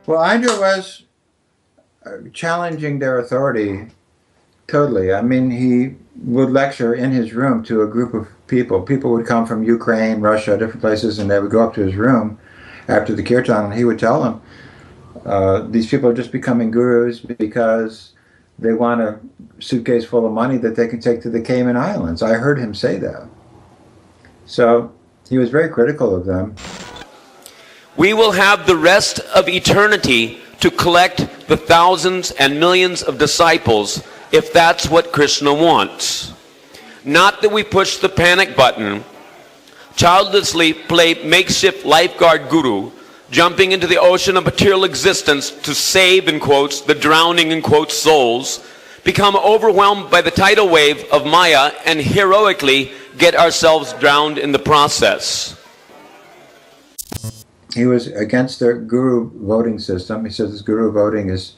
Well, Aindra was challenging their authority totally. I mean, he would lecture in his room to a group of people. People would come from Ukraine, Russia, different places, and they would go up to his room after the kirtan, and he would tell them, these people are just becoming gurus because they want a suitcase full of money that they can take to the Cayman Islands. I heard him say that. So he was very critical of them. We will have the rest of eternity to collect the thousands and millions of disciples if that's what Krishna wants. Not that we push the panic button, childlessly play makeshift lifeguard guru, jumping into the ocean of material existence to save, in quotes, the drowning, in quotes, souls, become overwhelmed by the tidal wave of Maya and heroically get ourselves drowned in the process. He was against the guru voting system. He says this guru voting is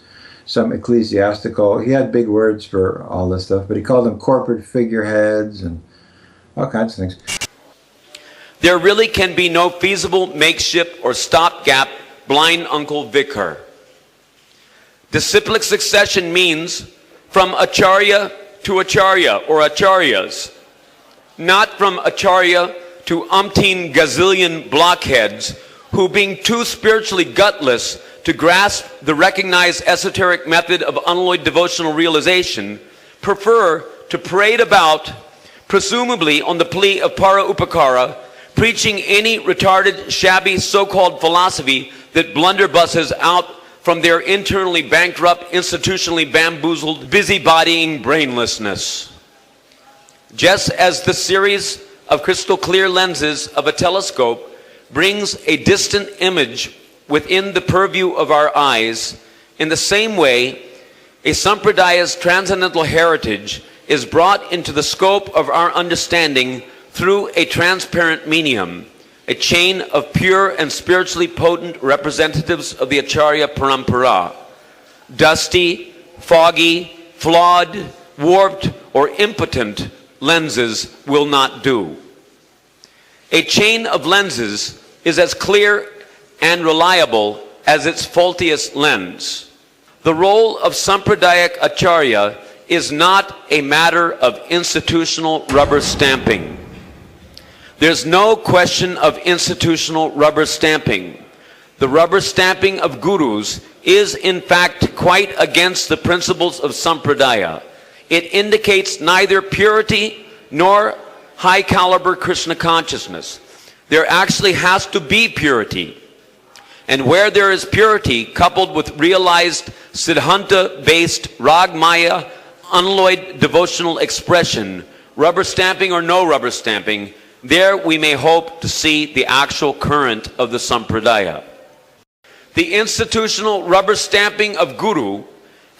some ecclesiastical. He had big words for all this stuff, but he called them corporate figureheads and all kinds of things. There really can be no feasible makeshift or stopgap blind Uncle Vicar. Disciplic succession means from acharya to acharya or acharyas, not from acharya to umpteen gazillion blockheads who, being too spiritually gutless to grasp the recognized esoteric method of unalloyed devotional realization, prefer to parade about, presumably on the plea of para upakara, preaching any retarded, shabby, so-called philosophy that blunderbusses out from their internally bankrupt, institutionally bamboozled, busybodying brainlessness. Just as the series of crystal clear lenses of a telescope brings a distant image within the purview of our eyes, in the same way, a sampradaya's transcendental heritage is brought into the scope of our understanding through a transparent medium, a chain of pure and spiritually potent representatives of the Acharya Parampara. Dusty, foggy, flawed, warped, or impotent lenses will not do. A chain of lenses is as clear and reliable as its faultiest lens. The role of Sampradayak Acharya is not a matter of institutional rubber stamping. There's no question of institutional rubber stamping. The rubber stamping of gurus is in fact quite against the principles of Sampradaya. It indicates neither purity nor high caliber Krishna consciousness. There actually has to be purity. And where there is purity coupled with realized Siddhanta-based Rag-Maya, unalloyed devotional expression, rubber stamping or no rubber stamping, there we may hope to see the actual current of the Sampradaya. The institutional rubber stamping of Guru,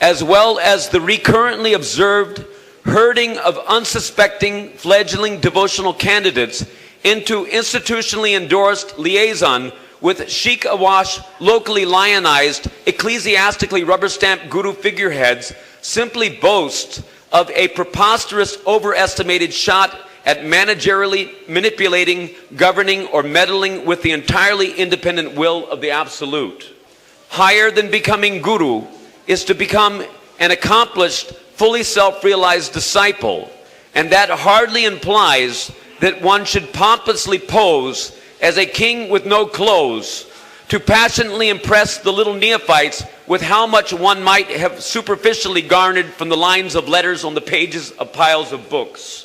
as well as the recurrently observed herding of unsuspecting fledgling devotional candidates into institutionally endorsed liaison with chic awash, locally lionized, ecclesiastically rubber-stamped guru figureheads, simply boasts of a preposterous overestimated shot at managerially manipulating, governing, or meddling with the entirely independent will of the Absolute. Higher than becoming guru is to become an accomplished, fully self-realized disciple, and that hardly implies that one should pompously pose as a king with no clothes to passionately impress the little neophytes with how much one might have superficially garnered from the lines of letters on the pages of piles of books.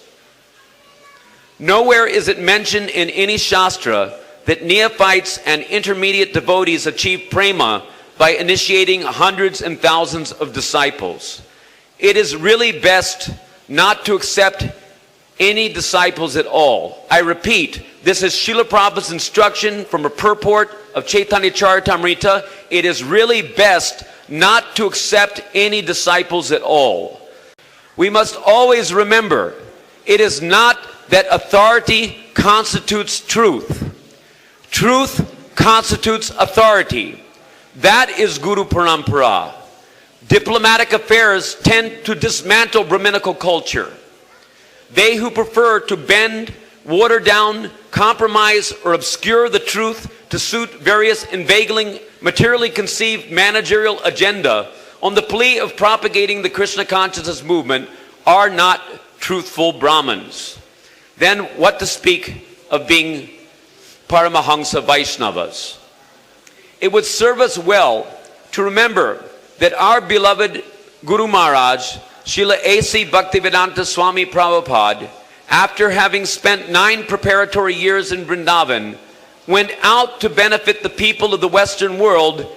Nowhere is it mentioned in any Shastra that neophytes and intermediate devotees achieve prema by initiating hundreds and thousands of disciples. It is really best not to accept any disciples at all. I repeat, this is Srila Prabhupada's instruction from a purport of Chaitanya Charitamrita. It is really best not to accept any disciples at all. We must always remember, it is not that authority constitutes truth. Truth constitutes authority. That is Guru Parampara. Diplomatic affairs tend to dismantle Brahminical culture. They who prefer to bend, water down, compromise, or obscure the truth to suit various inveigling, materially conceived managerial agenda on the plea of propagating the Krishna consciousness movement are not truthful Brahmins. Then what to speak of being Paramahansa Vaishnavas? It would serve us well to remember that our beloved Guru Maharaj, Srila A.C. Bhaktivedanta Swami Prabhupada, after having spent 9 preparatory years in Vrindavan, went out to benefit the people of the Western world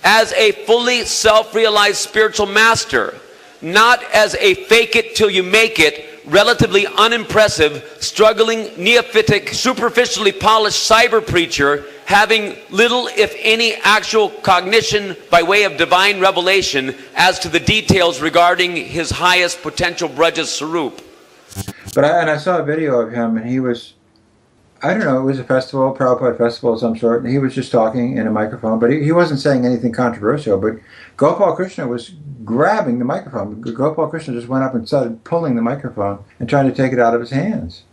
as a fully self-realized spiritual master, not as a fake-it-till-you-make-it, relatively unimpressive, struggling, neophytic, superficially polished cyber preacher having little, if any, actual cognition by way of divine revelation as to the details regarding his highest potential Braja Sarup. But I saw a video of him, and he was, I don't know, it was a festival, Prabhupada festival of some sort, and he was just talking in a microphone, but he wasn't saying anything controversial, but Gopal Krishna was grabbing the microphone. Gopal Krishna just went up and started pulling the microphone and trying to take it out of his hands.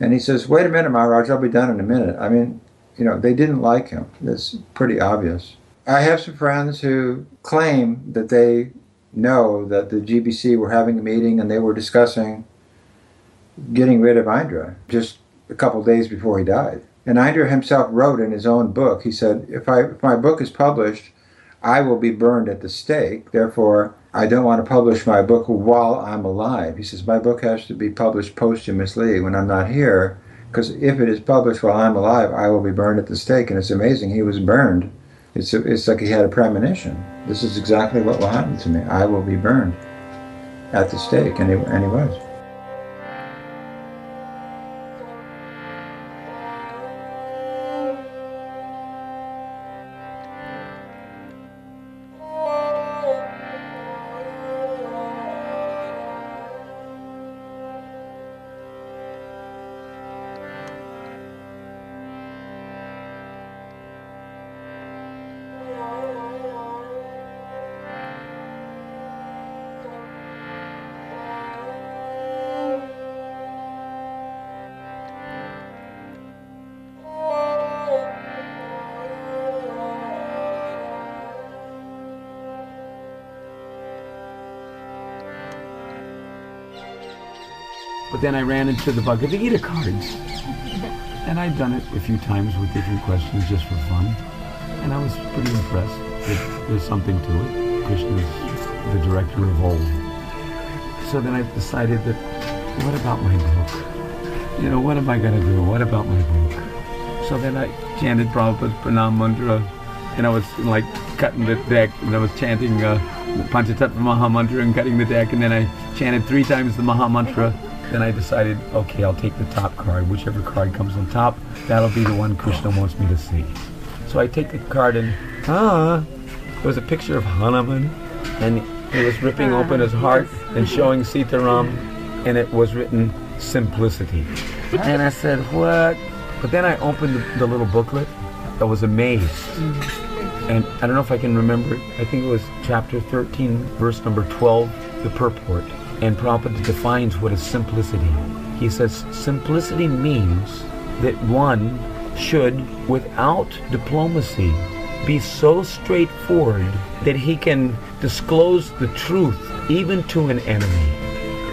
And he says, "Wait a minute, Maharaj, I'll be done in a minute." I mean, you know, they didn't like him. It's pretty obvious. I have some friends who claim that they know that the GBC were having a meeting and they were discussing getting rid of Aindra just a couple days before he died. And Aindra himself wrote in his own book, he said, if my book is published, I will be burned at the stake. Therefore, I don't want to publish my book while I'm alive. He says, my book has to be published posthumously when I'm not here, because if it is published while I'm alive, I will be burned at the stake. And it's amazing, he was burned. It's like he had a premonition. This is exactly what will happen to me. I will be burned at the stake, and he was. But then I ran into the Bhagavad Gita cards. And I'd done it a few times with different questions just for fun. And I was pretty impressed that there's something to it. Krishna's the director of all. So then I decided that, what about my book? You know, what am I going to do? What about my book? So then I chanted Prabhupada's Pranam Mantra, and I was like cutting the deck, and I was chanting the Panchatattva Maha Mantra and cutting the deck, and then I chanted 3 times the Maha Mantra. Then I decided, okay, I'll take the top card. Whichever card comes on top, that'll be the one Krishna wants me to see. So I take the card and, there was a picture of Hanuman, and he was ripping open his heart and showing Sitaram, and it was written, simplicity. And I said, what? But then I opened the little booklet. I was amazed. And I don't know if I can remember it. I think it was chapter 13, verse number 12, the purport. And Prabhupada defines what is simplicity. He says, simplicity means that one should, without diplomacy, be so straightforward that he can disclose the truth even to an enemy.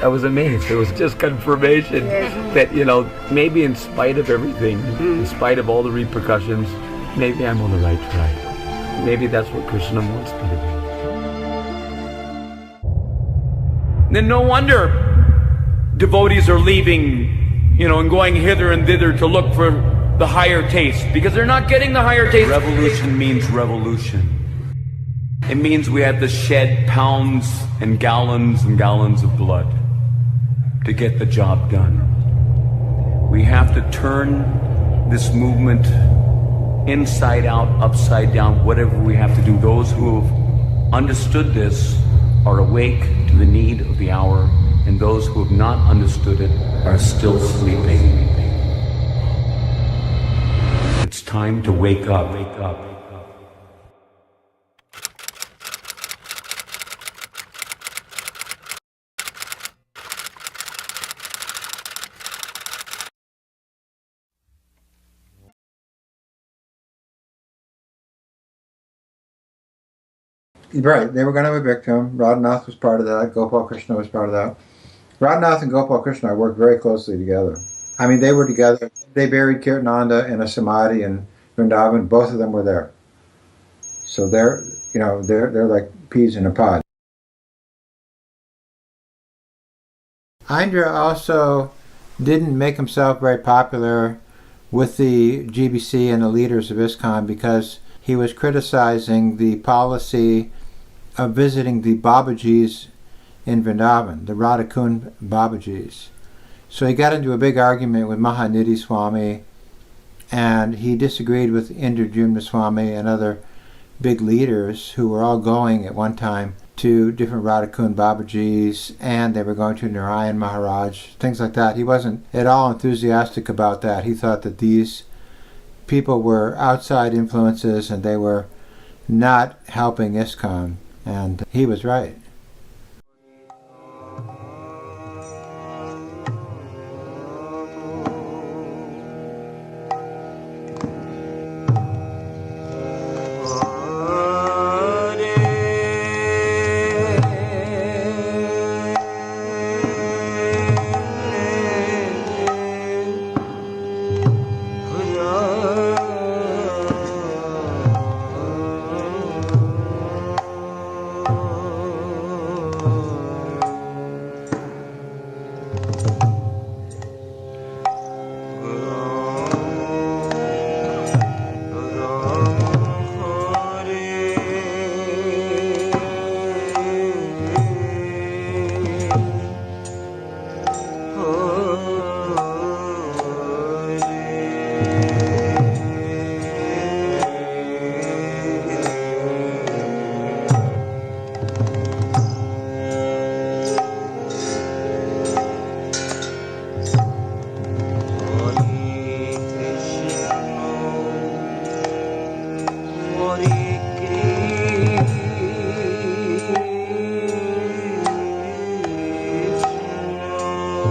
I was amazed. It was just confirmation that, you know, maybe in spite of everything, in spite of all the repercussions, maybe I'm on the right track. Maybe that's what Krishna wants me to do. Then no wonder devotees are leaving, you know, and going hither and thither to look for the higher taste, because they're not getting the higher taste. Revolution means revolution. It means we have to shed pounds and gallons of blood to get the job done. We have to turn this movement inside out, upside down, whatever we have to do. Those who have understood this are awake to the need of the hour, and those who have not understood it are still sleeping. It's time to wake up. Right, they were going to evict him. Radhanath was part of that. Gopal Krishna was part of that. Radhanath and Gopal Krishna worked very closely together. I mean, they were together. They buried Kirtananda in a samadhi in Vrindavan. Both of them were there. So they're like peas in a pod. Aindra also didn't make himself very popular with the GBC and the leaders of Iskcon because he was criticizing the policy of visiting the Babajis in Vrindavan, the Radhakund Babajis. So he got into a big argument with Mahanidhi Swami, and he disagreed with Indra Swami and other big leaders who were all going at one time to different Radhakund Babajis, and they were going to Narayan Maharaj, things like that. He wasn't at all enthusiastic about that. He thought that these people were outside influences and they were not helping Iskcon, and he was right.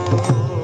Oh